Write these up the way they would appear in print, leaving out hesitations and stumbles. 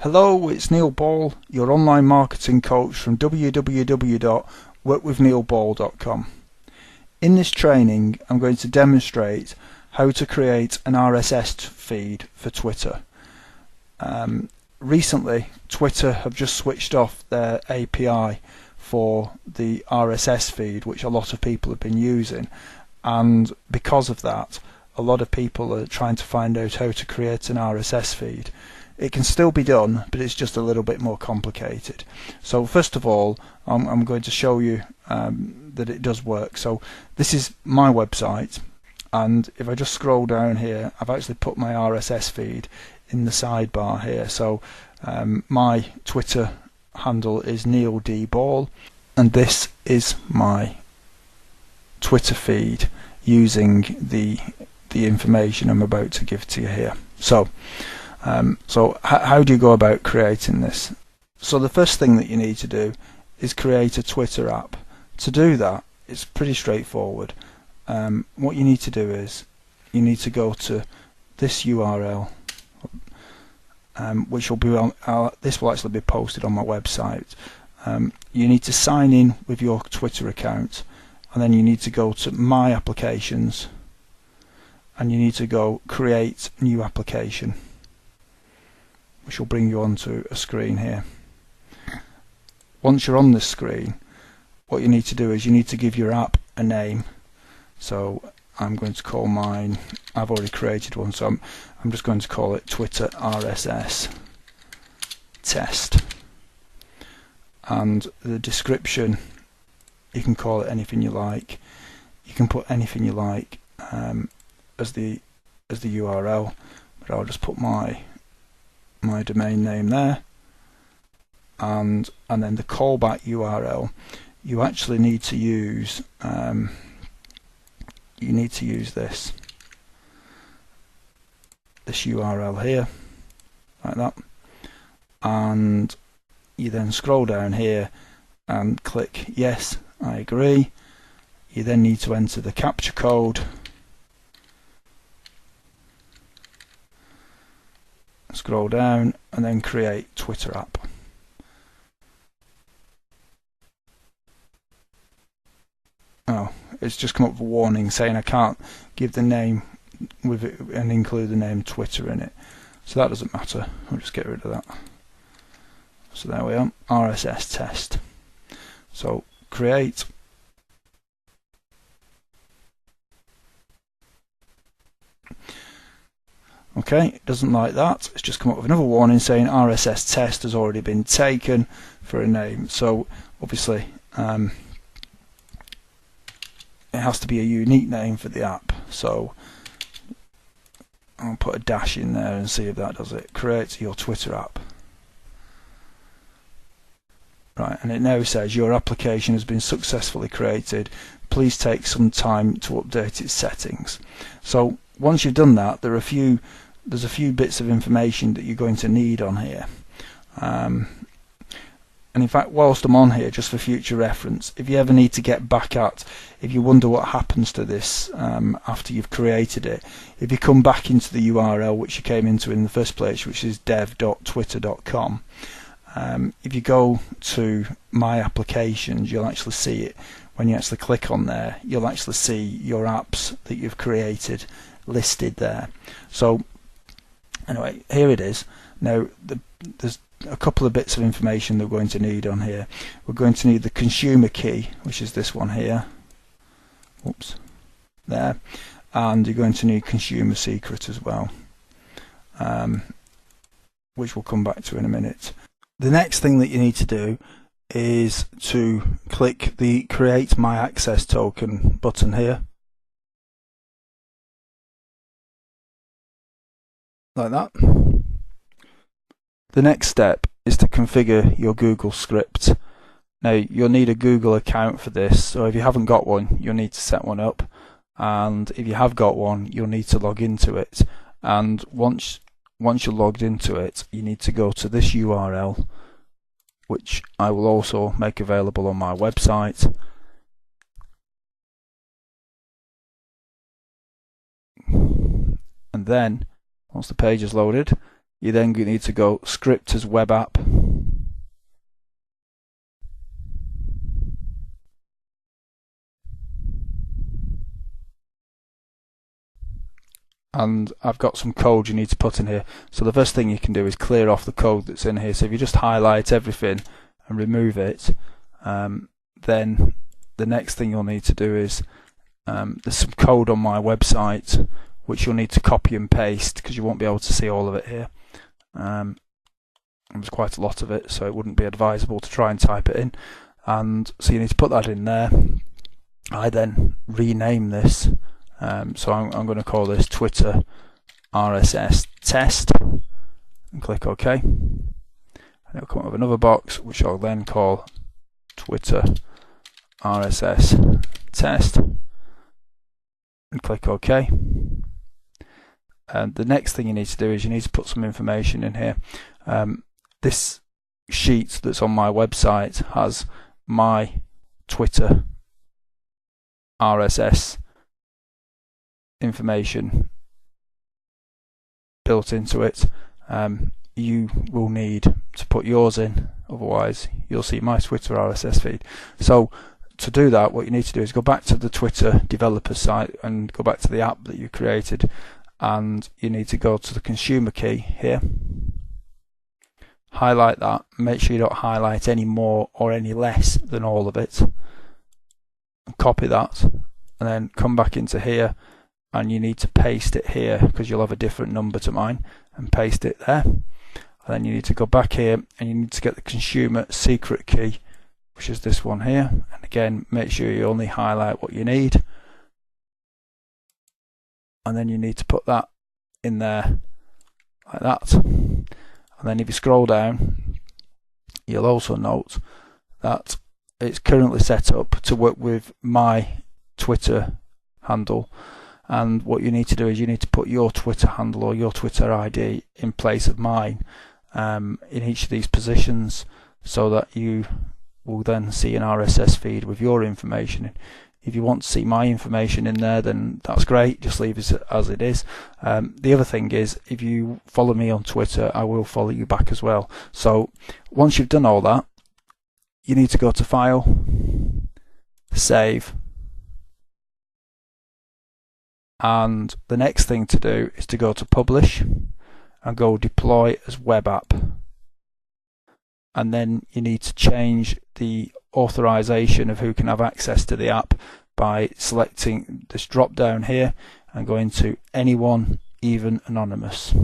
Hello, it's Neil Ball, your online marketing coach from www.workwithneilball.com. In this training, I'm going to demonstrate how to create an RSS feed for Twitter. Recently, Twitter have just switched off their API for the RSS feed, which a lot of people have been using, and because of that, a lot of people are trying to find out how to create an RSS feed. It can still be done, but it's just a little bit more complicated. So first of all, I'm going to show you that it does work. So this is my website, and if I just scroll down here, I've actually put my RSS feed in the sidebar here. So my Twitter handle is Neil D Ball, and this is my Twitter feed using the information I'm about to give to you here. So how do you go about creating this? So the first thing that you need to do is create a Twitter app. To do that, it's pretty straightforward. What you need to do is you need to go to this URL, which will be on. This will actually be posted on my website. You need to sign in with your Twitter account, and then you need to go to My Applications, and you need to go Create New Application, which will bring you onto a screen here. Once you're on this screen, what you need to do is you need to give your app a name. So I'm going to call mine, I've already created one, so I'm just going to call it Twitter RSS Test. And the description, you can call it anything you like. You can put anything you like as the URL, but I'll just put my domain name there, and then the callback URL, you actually need to use this URL here, like that, and you then scroll down here and click yes, I agree. You then need to enter the captcha code, scroll down, and then create Twitter app. Oh, it's just come up with a warning saying I can't give the name with it and include the name Twitter in it. So that doesn't matter. I'll just get rid of that. So there we are, RSS test. So create. Okay, it doesn't like that. It's just come up with another warning saying RSS test has already been taken for a name. So obviously it has to be a unique name for the app. So I'll put a dash in there and see if that does it. Create your Twitter app. Right, and it now says your application has been successfully created. Please take some time to update its settings. So once you've done that, there's a few bits of information that you're going to need on here. And in fact, whilst I'm on here, just for future reference, if you ever need to get back at, if you wonder what happens to this after you've created it, if you come back into the URL which you came into in the first place, which is dev.twitter.com, if you go to My Applications, you'll actually see it. When you actually click on there, you'll actually see your apps that you've created listed there. So anyway, here it is. Now there's a couple of bits of information that we're going to need on here. We're going to need the consumer key, which is this one here. Oops, there. And you're going to need consumer secret as well, which we'll come back to in a minute. The next thing that you need to do is to click the Create My Access Token button here, like that. The next step is to configure your Google script. Now you'll need a Google account for this, so if you haven't got one, you'll need to set one up, and if you have got one, you'll need to log into it. And once you're logged into it, you need to go to this URL, which I will also make available on my website. And then once the page is loaded, you then need to go script as web app. And I've got some code you need to put in here. So the first thing you can do is clear off the code that's in here. So if you just highlight everything and remove it, then the next thing you'll need to do is, there's some code on my website which you'll need to copy and paste because you won't be able to see all of it here. There's quite a lot of it, so it wouldn't be advisable to try and type it in. And so you need to put that in there. I then rename this. So I'm going to call this Twitter RSS test and click OK. And it'll come up with another box which I'll then call Twitter RSS test and click OK. And the next thing you need to do is you need to put some information in here. This sheet that's on my website has my Twitter RSS information built into it. You will need to put yours in, otherwise you'll see my Twitter RSS feed. So to do that, what you need to do is go back to the Twitter developer site and go back to the app that you created, and you need to go to the consumer key here, highlight that, make sure you don't highlight any more or any less than all of it, copy that, and then come back into here, and you need to paste it here because you'll have a different number to mine, and paste it there. And then you need to go back here and you need to get the consumer secret key, which is this one here, and again make sure you only highlight what you need, and then you need to put that in there like that. And then if you scroll down, you'll also note that it's currently set up to work with my Twitter handle, and what you need to do is you need to put your Twitter handle or your Twitter ID in place of mine in each of these positions, so that you will then see an RSS feed with your information. If you want to see my information in there, then that's great, just leave it as it is. The other thing is, if you follow me on Twitter, I will follow you back as well. So once you've done all that, you need to go to File, Save, and the next thing to do is to go to Publish and go Deploy as Web App. And then you need to change the authorization of who can have access to the app by selecting this drop down here and going to Anyone, Even Anonymous.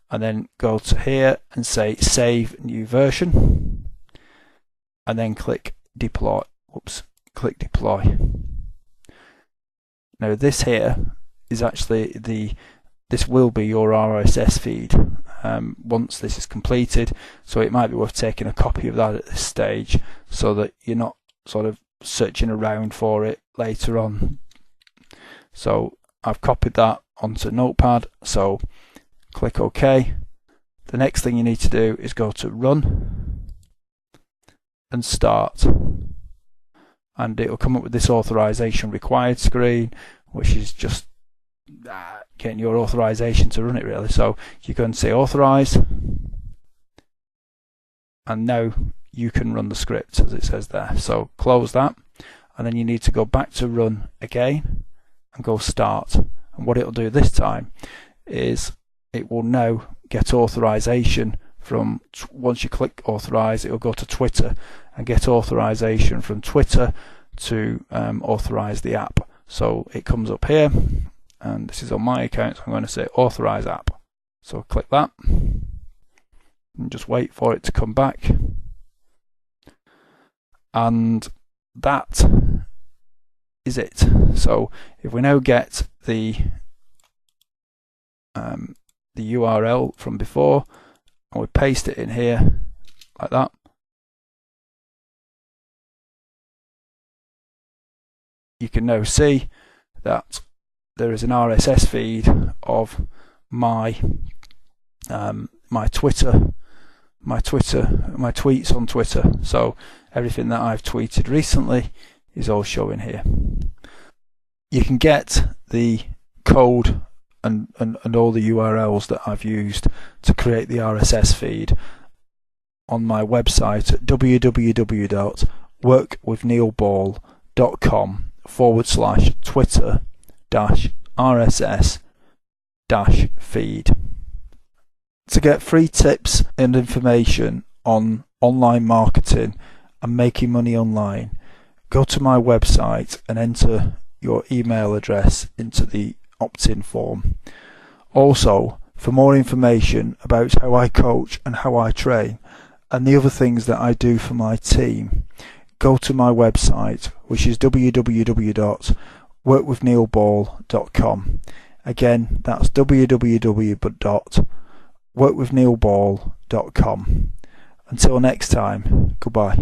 And then go to here and say Save New Version, and then click Deploy. Click Deploy. Now this here is actually this will be your RSS feed once this is completed, so it might be worth taking a copy of that at this stage so that you're not sort of searching around for it later on. So I've copied that onto Notepad, so click OK. The next thing you need to do is go to Run and Start, and it will come up with this authorization required screen, which is just getting your authorization to run it really. So you can say authorize, and now you can run the script as it says there. So close that, and then you need to go back to Run again and go Start. And what it'll do this time is it will now get authorization from, once you click authorize, it will go to Twitter and get authorization from Twitter to authorize the app. So it comes up here, and this is on my account, so I'm going to say authorize app. So click that and just wait for it to come back, and that is it. So if we now get the URL from before and we paste it in here like that, you can now see that there is an RSS feed of my tweets on Twitter. So everything that I've tweeted recently is all showing here. You can get the code and all the URLs that I've used to create the RSS feed on my website at www.workwithneilball.com/Twitter-RSS-feed. To get free tips and information on online marketing and making money online, go to my website and enter your email address into the opt-in form. Also, for more information about how I coach and how I train and the other things that I do for my team, go to my website, which is www.workwithneilball.com. Again, that's www.workwithneilball.com. Until next time, goodbye.